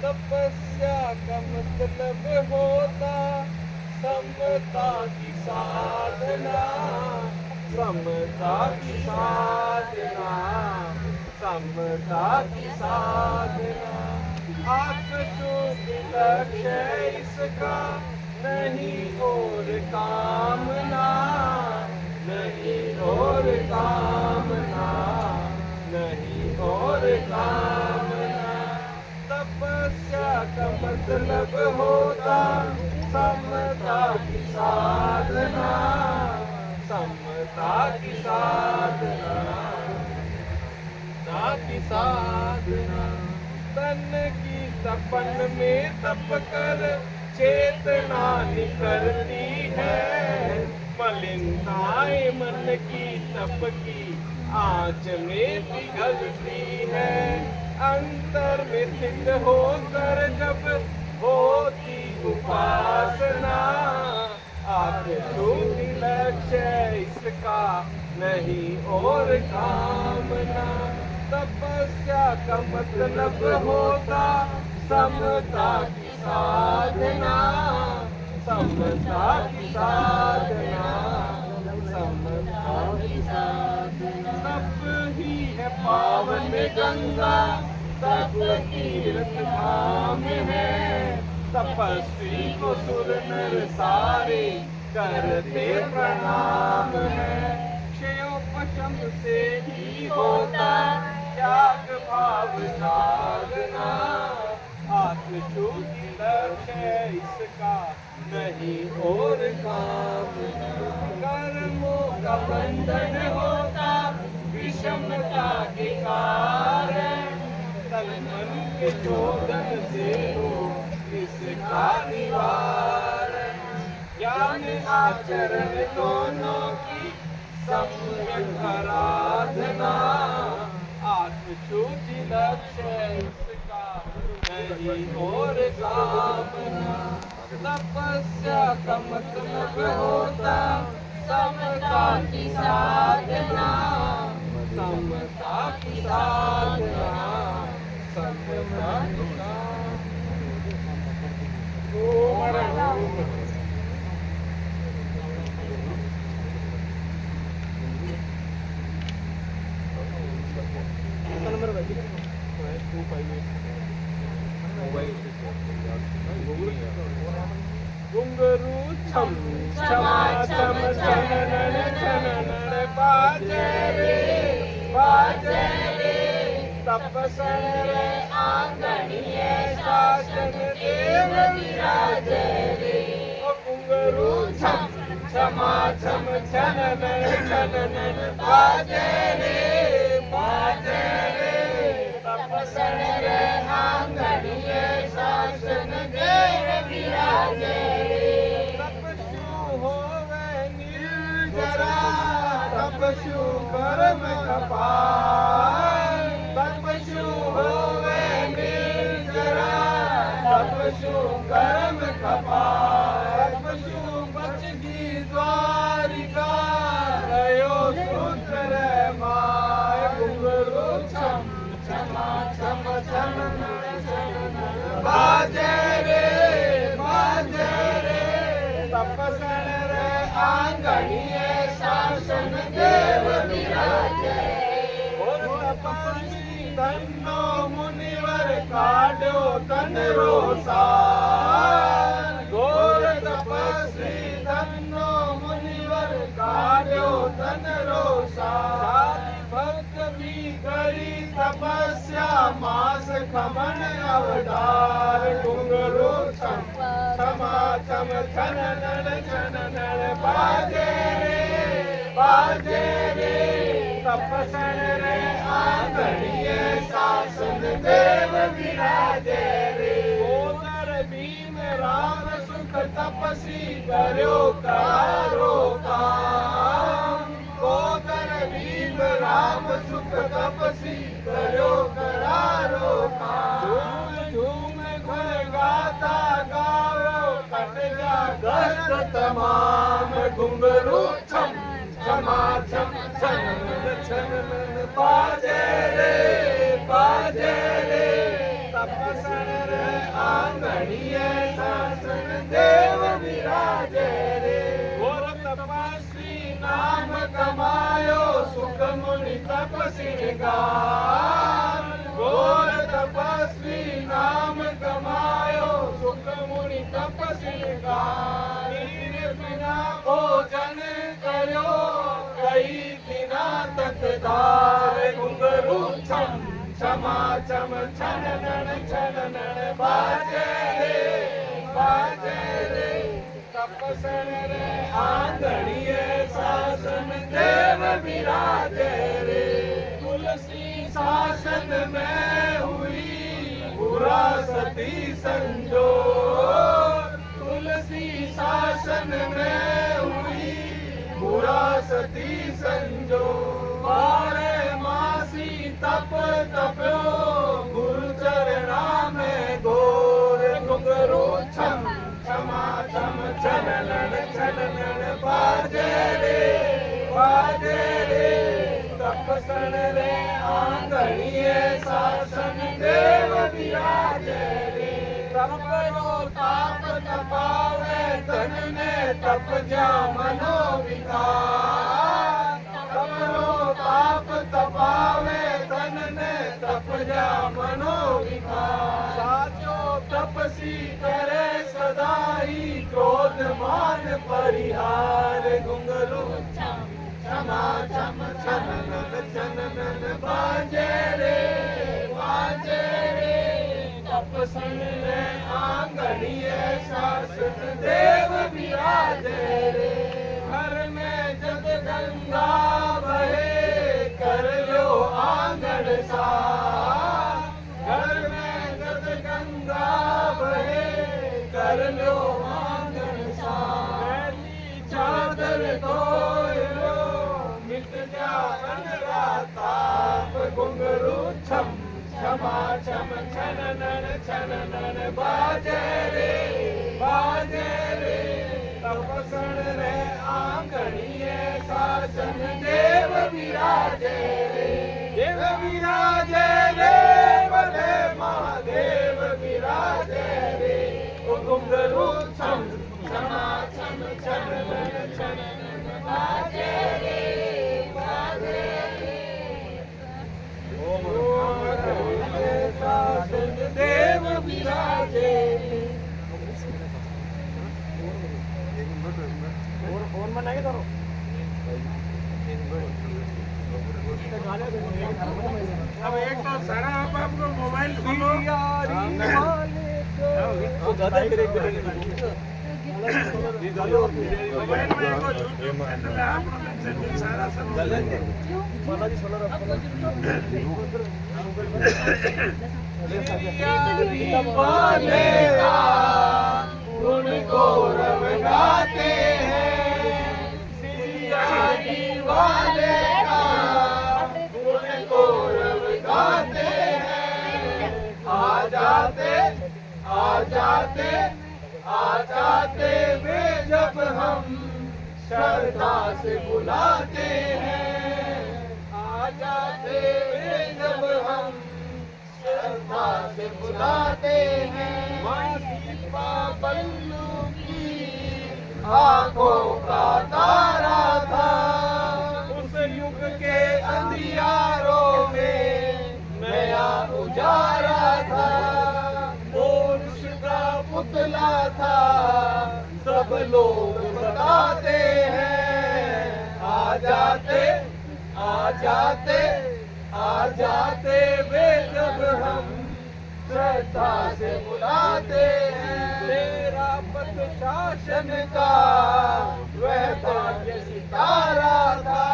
तपस्या का मतलब होता समता की साधना समता की साधना समता की साधना आत्मशुद्धि लक्ष्य इसका नहीं और कामना नहीं और कामना नहीं और कामना तपस्या का मतलब होता समता की साधना समता की साधना समता की साधना तन की तपन में तप कर चेतना निकलती है मलिनताएं मन की तप की आँच में पिघलती है अंतर में स्थित होकर जब होती उपासना आत्मशुद्धि लक्ष्य इसका नहीं और कामना तपस्या का मतलब होता समता की साधना समता की साधना समता की साधना तप ही है पावन गंगा तप तीर्थ धाम है तपस्वी को सुर नर सारे करते प्रणाम है क्षयोपशम से ही होता त्याग भाव साधना आत्मशुद्धि लक्ष्य इसका नहीं और काम कर्मों का बंधन होता विषमता के कारण तन मन के शोधन से हो इसका निवारण ज्ञान आचरण दोनों की सम्यक आराधना। आत्मशुद्धि लक्ष्य इसका नहीं और कामना। तपस्या का मतलब होता समता की साधना। समता की साधना, समता की साधना। घुंघरू छम छमा छम छनन छनन बाजे रे बाजे रे। तपसन रे आंगणीय शासन देव विराजे रे। घुंघरू छम छमा छम छनन छनन बाजे रे बाजे रे। तपसन रे आंगणीय शासन देव विराजे रे। तपस्यु होवे निर्जरा तपस्यु कर्म कपाल। तपस्यु होवे निर्जरा तपस्यु कर्म कपाल। तपस्यु बचगी द्वारिका गयो सूत्र माय। घुंघरू छम छमा छम छनन बाजे रे बाजे रे। तपसन रे आंगणीय शासन देव विराजे। और तपस्वी धन्नो मुनिवर काढ़ो तन रोसा। घोर तपस्वी धन्नो मुनिवर काढ़ो तन रोसा। भक्त भी करी तपस्या मास खमन अवतार। घुंघरू छम छमा छम छनन छनन बाजे रे बाजे रे। तपसन रे आंगणीय शासन देव विराजे रे। गोदर भीम राम सुख तपसी कर्यो कारो काम। गोदर भीम राम सुख तपसी कर्यो करारो काम। झूम झूम गुण गाता गाओ कट जा कष्ट तमाम। घुंघरू छम छमा छम छनन छनन बाजे रे बाजे रे। तपसन रे आंगणीय शासन देव विराजे रे। घोर तपस्वी नाम कमायो सुख मुनि तपसी गान। घोर तपस्वी नाम कमायो सुख मुनि तपसी गान। नीर बिना भोजन करो कई दिना तक दार। घुंघरू छम छमा छम छनन छनन बाजे रे बाजे रे। तपसन रे आंगणीय शासन देव विराजे रे। तुलसी शासन में हुई बुरा सती संजोग। तुलसी शासन में हुई बुरा सती संजोग। बारे मासी तप तप्यो गुरु चरणा में घोर। घुंघरू छम छमा छम छनन छनन बाजे रे बाजे रे। तपसन रे आंगणीय शासन देव विराजे रे। तपरो ताप तपावे तन में तप जा मनो विकार। तपरो ताप तपावे तन में तप जा मनो विकार। साचो तपसी करे सदा ही क्रोध मान परिहार। घुंघरू छमा छम छनन छनन बाजे रे बाजे रे। तपसन रे आंगणीय शासन देव विराजे रे। घर में जब गंगा बहे कर लो आंगन साफ। घर में जब गंगा बहे कर लो आंगन साफ। छननन बाजे रे तपसण रे आंगणीए शासन देव विराजे रे भले महादेव विराजे रे ओ घुंघरू छम छमा छम छननन बाजे रे शासन देव विराजे फोन में नहीं करो अब एक तो सारा आपको मोबाइल खोलो मोबाइल में यूट्यूब चैनल है आप सारा सब गुण गौरव गाते हैं सियारी वाले का गुण गौरव गाते हैं आ जाते वे जब हम श्रद्धा से बुलाते हैं आ जाते वे जब हम श्रद्धा से बुलाते हैं बल्लू की आंखों का तारा था उस युग के अंधियारों में नया उजारा था पुरुष का पुतला था सब लोग बताते हैं आ जाते वे जब हम श्रद्धा से बुलाते हैं तेरा पथ शासन का वह भाग्य सितारा था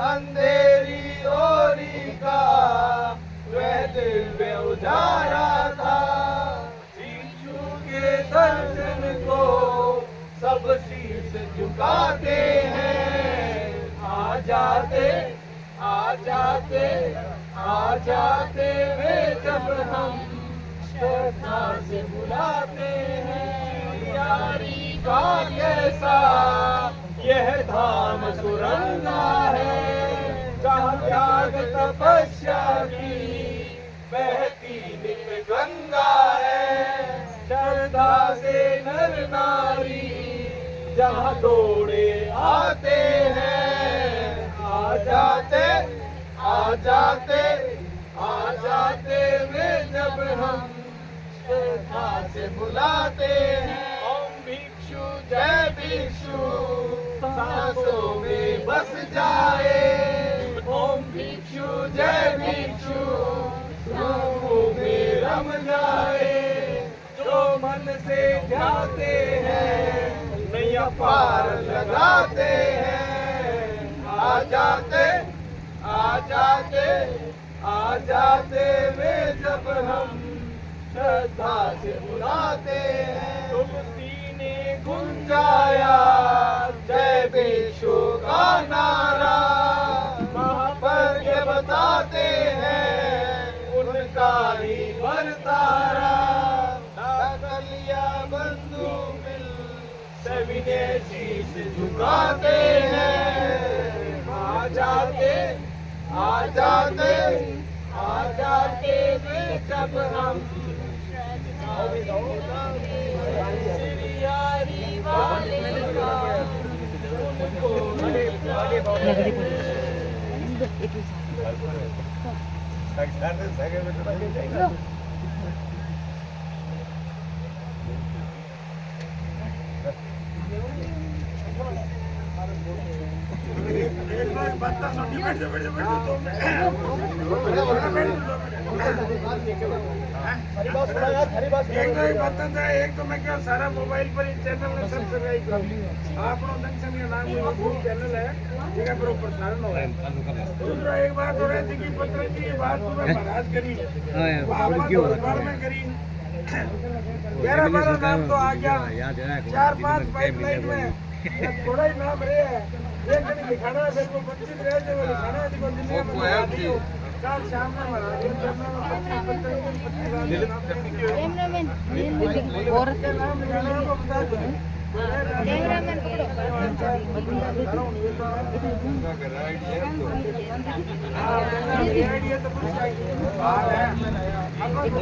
अंधेरी ओरी का वह दिव्य उजारा था शिशु के दर्शन को सब शीश झुकाते हैं आ जाते वे जब हम श्रद्धा से बुलाते हैं यारी का कैसा यह धाम सुरंगा है जहाँ त्याग तपस्या की बहती नित गंगा है श्रद्धा से नर नारी जहाँ दौड़े आते हैं आ जाते वे जब हम श्रद्धा से बुलाते हैं ओम भिक्षु जय भिक्षु सांसों में बस जाए ओम भिक्षु जय भिक्षु रूहों में रम जाए जो मन से जाते हैं नैया पार लगाते हैं आ जाते वे जब हम श्रद्धा से बुलाते हैं तुम सीने गुंजाया जय भिक्षु का नारा पर ये बताते हैं उनका ही बरतारा कलिया बंधु मिल सभी ने शीश झुकाते हैं आ जाते वे जब हम सियारी वाले का उनको एक तो मैं क्या सारा मोबाइल पर ही चैनल में सब्सक्राइब कर आप जंक्शन का नाम यूट्यूब चैनल है जगह पर प्रसारण हो रहा है दूसरा एक बात हो रही थी कि पत्र की बात सुबह महाराज करी में करी 11-12 नाम तो आ गया 4-5 पाइपलाइन में थोड़ा ही नाम रहे हैं ये कहीं दिखाना है फिर वो 25 रह जाए वो दिखाना है देखो जितने वो है आपकी। कल शाम में मारा ये जब कैमरामैन और के नाम लिखाना है वो बता दो कैमरामैन पकड़ो आइडिया तो कुछ चाहिए बाहर है